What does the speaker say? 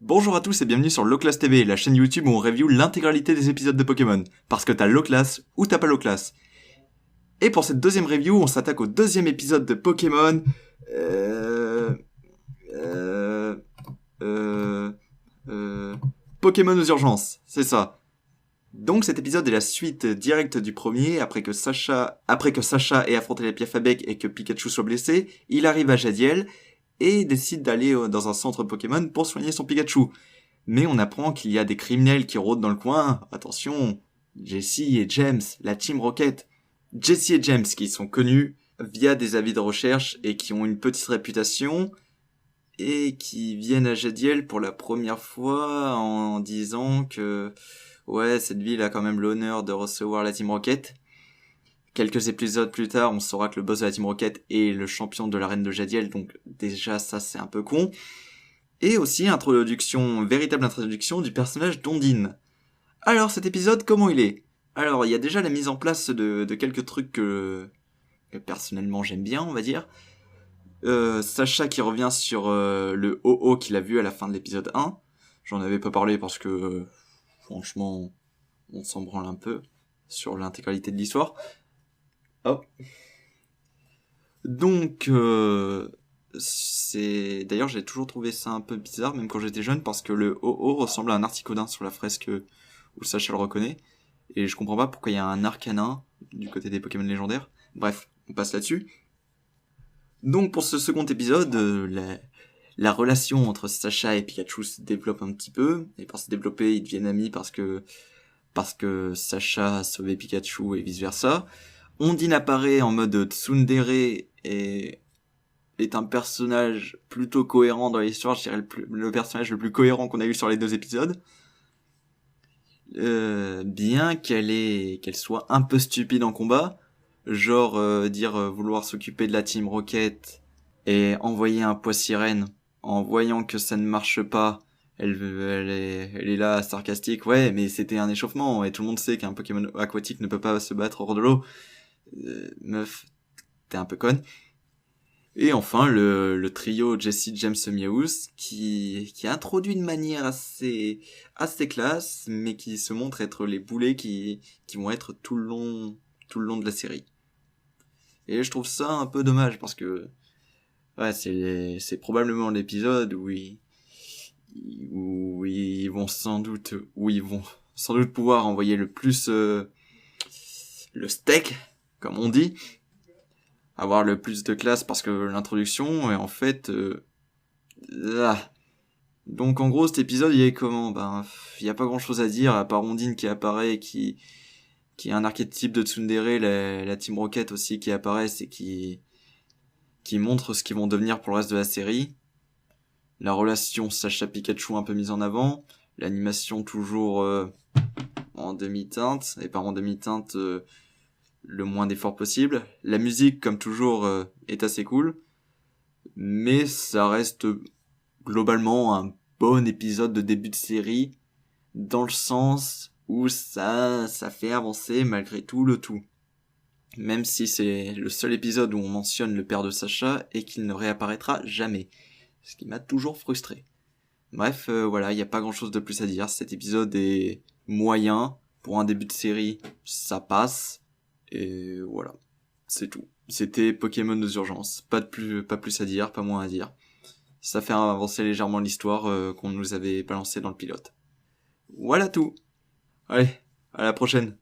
Bonjour à tous et bienvenue sur Loclass TV, la chaîne YouTube où on review l'intégralité des épisodes de Pokémon. Parce que t'as Loclass ou t'as pas Loclass. Et pour cette deuxième review, on s'attaque au deuxième épisode de Pokémon... Pokémon aux urgences, c'est ça. Donc cet épisode est la suite directe du premier, après que Sacha ait affronté les Piafabec et que Pikachu soit blessé, il arrive à Jadiel et décide d'aller dans un centre Pokémon pour soigner son Pikachu. Mais on apprend qu'il y a des criminels qui rôdent dans le coin. Attention, Jessie et James, la Team Rocket. Jessie et James qui sont connus via des avis de recherche et qui ont une petite réputation et qui viennent à Jadiel pour la première fois en disant que ouais, cette ville a quand même l'honneur de recevoir la Team Rocket. Quelques épisodes plus tard, on saura que le boss de la Team Rocket est le champion de l'arène de Jadiel, donc déjà ça c'est un peu con. Et aussi véritable introduction du personnage d'Ondine. Alors cet épisode, comment il est ? Alors il y a déjà la mise en place de quelques trucs que personnellement j'aime bien, on va dire. Sacha qui revient sur le OO qu'il a vu à la fin de l'épisode 1. J'en avais pas parlé parce que franchement on s'en branle un peu sur l'intégralité de l'histoire. Oh. Donc d'ailleurs j'ai toujours trouvé ça un peu bizarre même quand j'étais jeune parce que le OO ressemble à un Articodin sur la fresque où Sacha le reconnaît et je comprends pas pourquoi il y a un Arcanin du côté des Pokémon légendaires. Bref, on passe là-dessus. Donc pour ce second épisode, la relation entre Sacha et Pikachu se développe un petit peu, et par se développer, ils deviennent amis parce que Sacha a sauvé Pikachu et vice versa. Ondine apparaît en mode tsundere et est un personnage plutôt cohérent dans l'histoire, je dirais le personnage le plus cohérent qu'on a eu sur les deux épisodes. Bien qu'elle soit un peu stupide en combat, genre vouloir s'occuper de la Team Rocket et envoyer un poids-sirène en voyant que ça ne marche pas, elle est là sarcastique, ouais mais c'était un échauffement et tout le monde sait qu'un Pokémon aquatique ne peut pas se battre hors de l'eau. Meuf, t'es un peu conne. Et enfin le trio Jessie, James, Meowth qui introduit de manière assez classe mais qui se montre être les boulets qui vont être tout le long de la série. Et je trouve ça un peu dommage parce que ouais, c'est probablement l'épisode où ils vont sans doute pouvoir envoyer le plus le steak comme on dit, avoir le plus de classe parce que l'introduction est en fait donc en gros cet épisode il est comment, il y a pas grand chose à dire à part Ondine qui apparaît qui est un archétype de tsundere, la Team Rocket aussi qui apparaissent et qui montre ce qu'ils vont devenir pour le reste de la série. La relation Sacha-Pikachu un peu mise en avant, l'animation toujours en demi-teinte, et par en demi-teinte le moins d'efforts possible. La musique comme toujours est assez cool, mais ça reste globalement un bon épisode de début de série, dans le sens où ça fait avancer malgré tout le tout. Même si c'est le seul épisode où on mentionne le père de Sacha et qu'il ne réapparaîtra jamais. Ce qui m'a toujours frustré. Bref, voilà, il n'y a pas grand chose de plus à dire. Cet épisode est moyen. Pour un début de série, ça passe. Et voilà, c'est tout. C'était Pokémon aux urgences. Pas plus à dire, pas moins à dire. Ça fait avancer légèrement l'histoire qu'on nous avait balancé dans le pilote. Voilà tout. Allez, à la prochaine.